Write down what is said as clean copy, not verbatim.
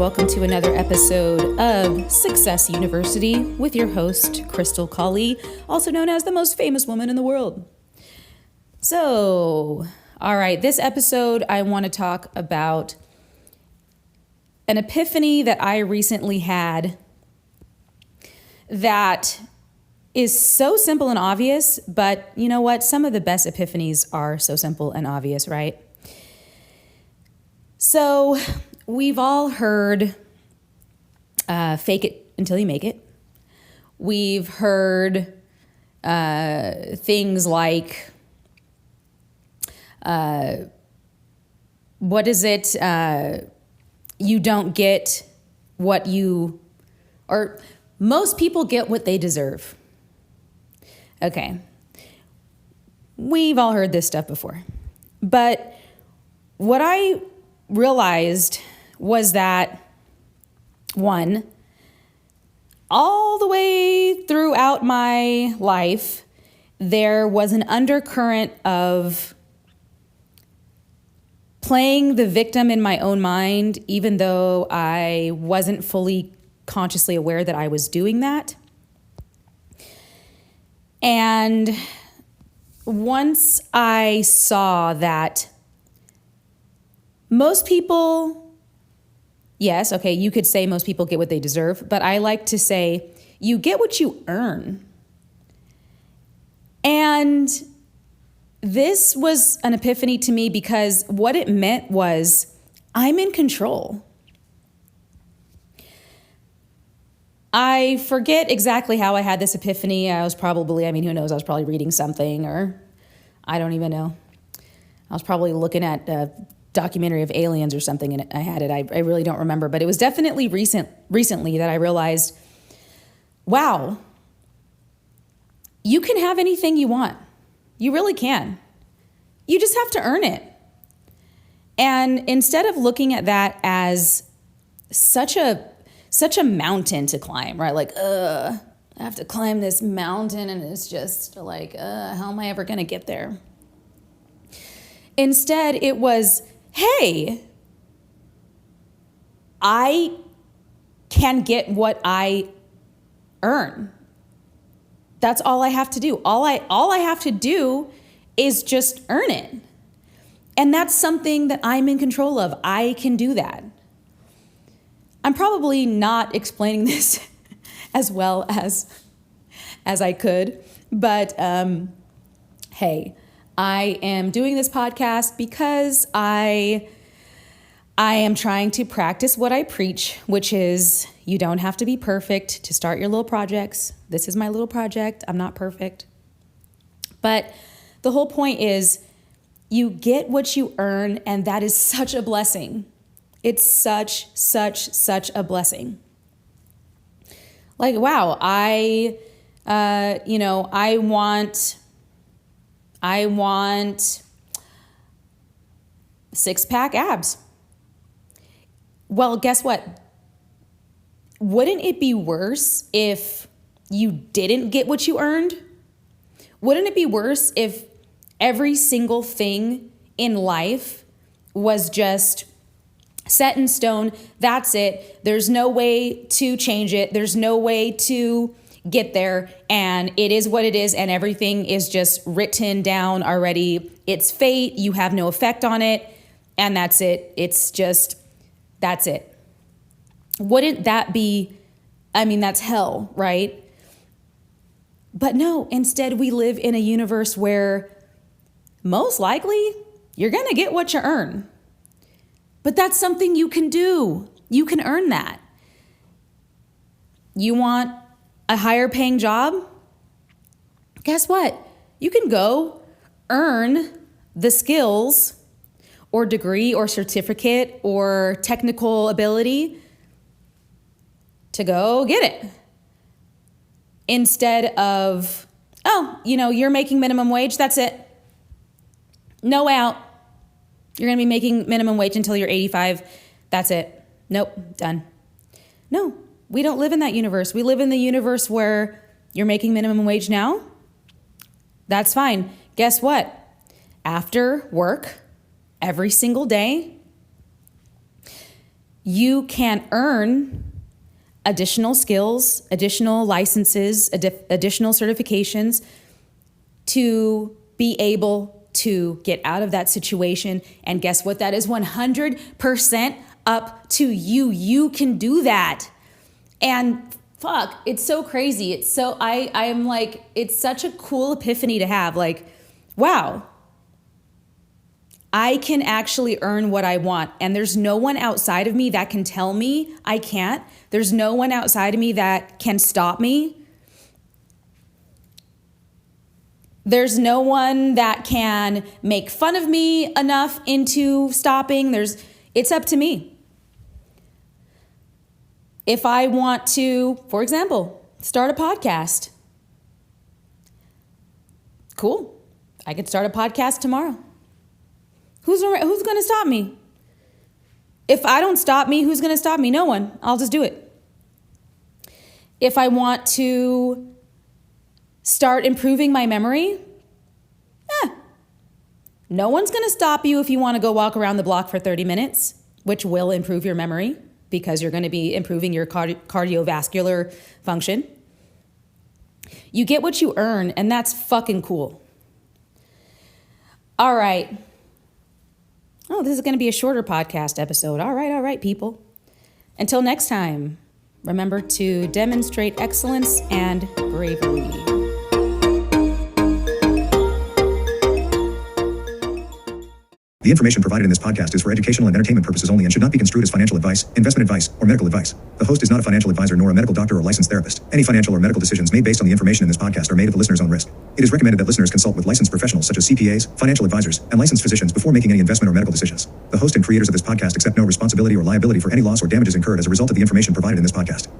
welcome to another episode of Success University with your host, Krystal, also known as the most famous woman in the world. So, all right, this episode I want to talk about an epiphany that I recently had that is so simple and obvious, but you know what? Some of the best epiphanies are so simple and obvious, right? So we've all heard fake it until you make it. We've heard things like, what is it? You don't get what you, or most people get what they deserve. Okay. We've all heard this stuff before. But what I realized was that, one, all the way throughout my life, there was an undercurrent of playing the victim in my own mind, even though I wasn't fully consciously aware that I was doing that. And once I saw that most people, yes, okay, you could say most people get what they deserve, but I like to say you get what you earn. And this was an epiphany to me because what it meant was I'm in control. I forget exactly how I had this epiphany. I was probably, who knows, I was probably reading something, or I don't even know. I was probably looking at a documentary of aliens or something, and I had it. I really don't remember, but it was definitely recently that I realized, wow, you can have anything you want. You really can. You just have to earn it. And instead of looking at that as such a mountain to climb, right? Like, I have to climb this mountain and it's just like, how am I ever going to get there? Instead, it was, hey, I can get what I earn. That's all I have to do. All I have to do is just earn it. And that's something that I'm in control of. I can do that. I'm probably not explaining this as well as I could, but hey, I am doing this podcast because I am trying to practice what I preach, which is you don't have to be perfect to start your little projects. This is my little project. I'm not perfect. But the whole point is you get what you earn, and that is such a blessing. It's such a blessing. Like, wow, I want six-pack abs. Well, guess what? Wouldn't it be worse if you didn't get what you earned? Wouldn't it be worse if every single thing in life was just set in stone? That's it. There's no way to change it. There's no way to get there. And it is what it is. And everything is just written down already. It's fate. You have no effect on it. And that's it. It's just, that's it. Wouldn't that be, that's hell, right? But no, instead we live in a universe where most likely you're going to get what you earn. But that's something you can do. You can earn that. You want a higher paying job? Guess what? You can go earn the skills or degree or certificate or technical ability to go get it. Instead of, you're making minimum wage, that's it. No way out. You're going to be making minimum wage until you're 85. That's it. Nope, done. No, we don't live in that universe. We live in the universe where you're making minimum wage now. That's fine. Guess what? After work, every single day, you can earn additional skills, additional licenses, additional certifications to be able to get out of that situation. And guess what? That is 100% up to you. You can do that. And fuck, it's so crazy. It's so, I'm like, it's such a cool epiphany to have. Like, wow, I can actually earn what I want. And there's no one outside of me that can tell me I can't. There's no one outside of me that can stop me. There's no one that can make fun of me enough into stopping. It's up to me. If I want to, for example, start a podcast, cool. I could start a podcast tomorrow. Who's going to stop me? If I don't stop me, who's going to stop me? No one. I'll just do it. If I want to start improving my memory, no one's going to stop you if you want to go walk around the block for 30 minutes, which will improve your memory because you're going to be improving your cardiovascular function. You get what you earn, and that's fucking cool. All right. Oh, this is going to be a shorter podcast episode. All right, people. Until next time, remember to demonstrate excellence and bravery. The information provided in this podcast is for educational and entertainment purposes only and should not be construed as financial advice, investment advice, or medical advice. The host is not a financial advisor nor a medical doctor or licensed therapist. Any financial or medical decisions made based on the information in this podcast are made at the listener's own risk. It is recommended that listeners consult with licensed professionals such as CPAs, financial advisors, and licensed physicians before making any investment or medical decisions. The host and creators of this podcast accept no responsibility or liability for any loss or damages incurred as a result of the information provided in this podcast.